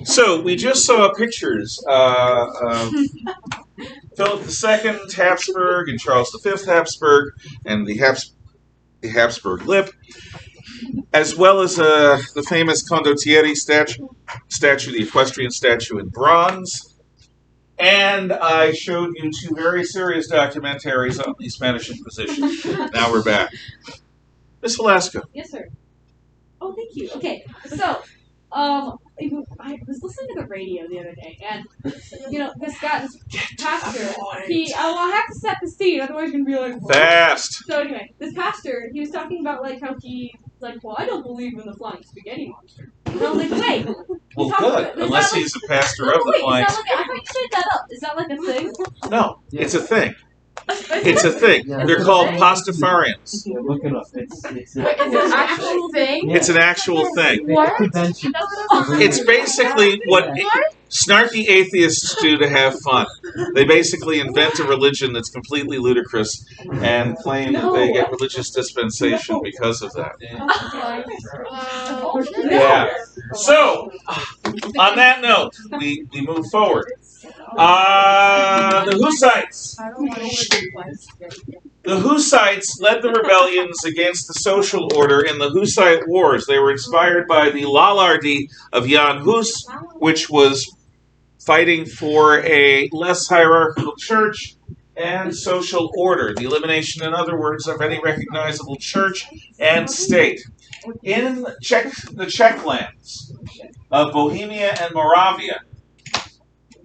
So we just saw pictures of Philip II Habsburg and Charles V Habsburg and the Habsburg Lip, as well as the famous Condottieri statue, the equestrian statue in bronze. And I showed you two very serious documentaries on the Spanish Inquisition. Now we're back. Miss Velasco. Yes, sir. Oh, thank you. Okay, so, I was listening to the radio the other day, and, this pastor, I have to set the scene, otherwise you're going to be like, what? Fast. So anyway, this pastor, he was talking about, how he, well, I don't believe in the flying spaghetti monster. And I was like, wait. Well, good, unless he's a pastor of the flying spaghetti. I thought you made that up. Is that a thing? No, it's a thing. It's a thing. They're called Pastafarians. Yeah, look it up. It's an actual thing? It's an actual thing. What? It's basically what snarky atheists do to have fun. They basically invent a religion that's completely ludicrous and claim that they get religious dispensation because of that. Yeah. So, on that note, we move forward. The Hussites. The Hussites led the rebellions against the social order in the Hussite Wars. They were inspired by the Lollardy of Jan Hus, which was fighting for a less hierarchical church and social order, the elimination, in other words, of any recognizable church and state. In the Czech lands of Bohemia and Moravia,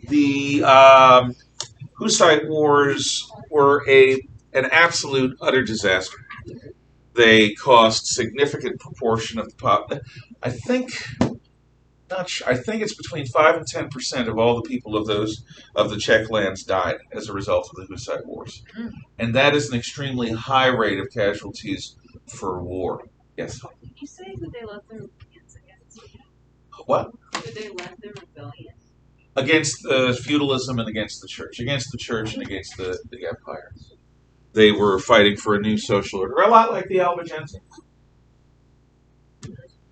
the Hussite Wars were an absolute utter disaster. They cost significant proportion of the pop. I think it's between 5 and 10% of all the people of the Czech lands died as a result of the Hussite Wars, and that is an extremely high rate of casualties for war. Yes. Did you say that they led their rebellions against? What? Did they lead their rebellion? Against feudalism and against the church and against the empire. They were fighting for a new social order, a lot like the Albigensians.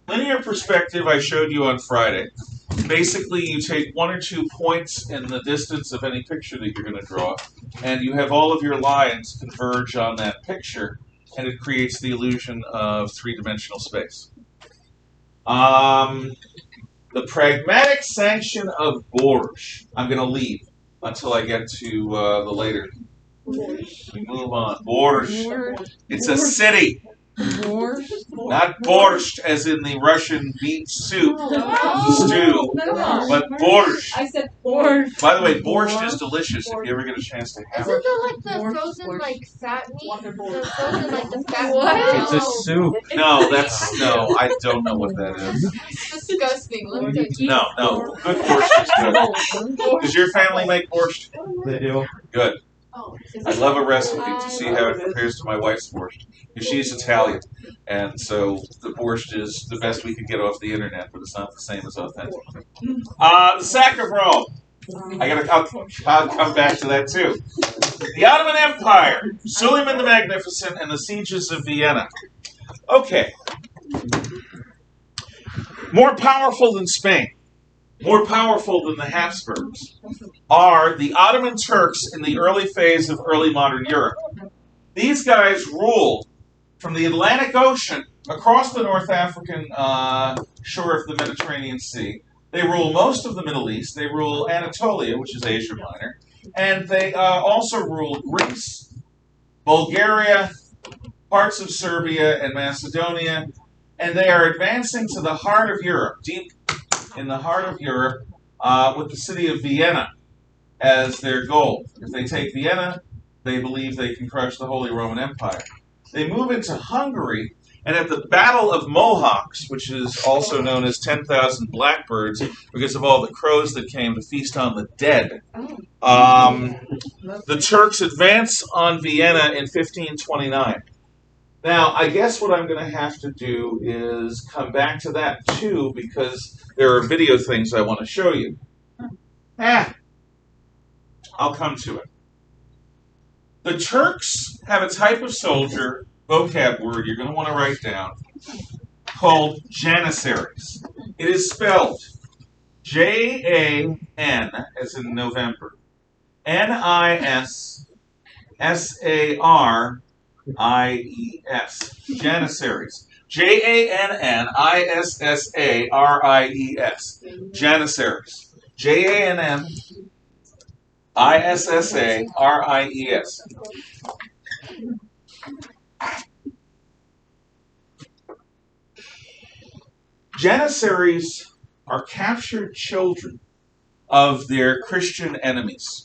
Linear perspective I showed you on Friday. Basically, you take 1 or 2 points in the distance of any picture that you're going to draw, and you have all of your lines converge on that picture, and it creates the illusion of three-dimensional space. The pragmatic sanction of Borscht. I'm going to leave until I get to the later. We move on. Borscht. It's a city. Not borscht as in the Russian beet soup stew, but borscht. I said borscht. By the way, borscht is delicious if you ever get a chance to have it. Isn't that the frozen fat meat? The frozen the fat meat? It's a soup. No, I don't know what that is. It's disgusting. Let me take it. No, good borscht is good. Does your family make borscht? They do. Good. I'd love a recipe to see how it compares to my wife's borscht. Because she's Italian, and so the borscht is the best we could get off the internet, but it's not the same as authentic. The sack of Rome. I'll come back to that too. The Ottoman Empire, Suleiman the Magnificent, and the sieges of Vienna. Okay. More powerful than Spain, more powerful than the Habsburgs, are the Ottoman Turks in the early phase of early modern Europe. These guys ruled from the Atlantic Ocean across the North African shore of the Mediterranean Sea. They rule most of the Middle East. They rule Anatolia, which is Asia Minor. And they also rule Greece, Bulgaria, parts of Serbia and Macedonia. And they are advancing to the heart of Europe, deep in the heart of Europe, with the city of Vienna as their goal. If they take Vienna, they believe they can crush the Holy Roman Empire. They move into Hungary, and at the Battle of Mohawks, which is also known as 10,000 Blackbirds, because of all the crows that came to feast on the dead, the Turks advance on Vienna in 1529. Now, I guess what I'm going to have to do is come back to that, too, because there are video things I want to show you. I'll come to it. The Turks have a type of soldier, vocab word you're going to want to write down, called Janissaries. It is spelled Jan, as in November. Nissaries. Janissaries. Jannissaries. Janissaries. Jannissaries. Janissaries are captured children of their Christian enemies.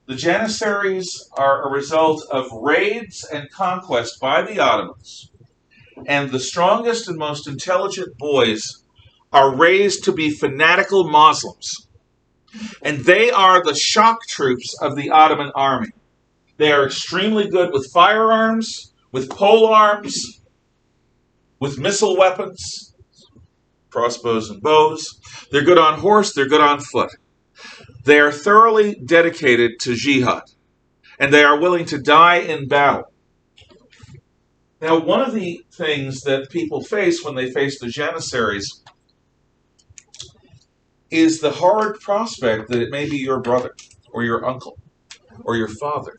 The Janissaries are a result of raids and conquest by the Ottomans, and the strongest and most intelligent boys are raised to be fanatical Muslims. And they are the shock troops of the Ottoman army. They are extremely good with firearms, with polearms, with missile weapons, crossbows and bows. They're good on horse, they're good on foot. They are thoroughly dedicated to jihad, and they are willing to die in battle. Now, one of the things that people face when they face the Janissaries is the hard prospect that it may be your brother, or your uncle, or your father,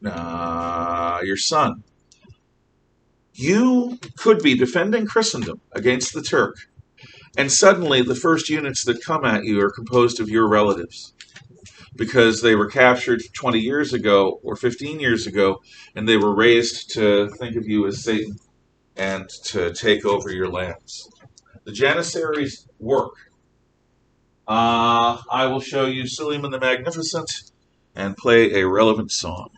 your son. You could be defending Christendom against the Turk, and suddenly the first units that come at you are composed of your relatives because they were captured 20 years ago or 15 years ago, and they were raised to think of you as Satan and to take over your lands. The Janissaries work. I will show you Suleiman the Magnificent and play a relevant song.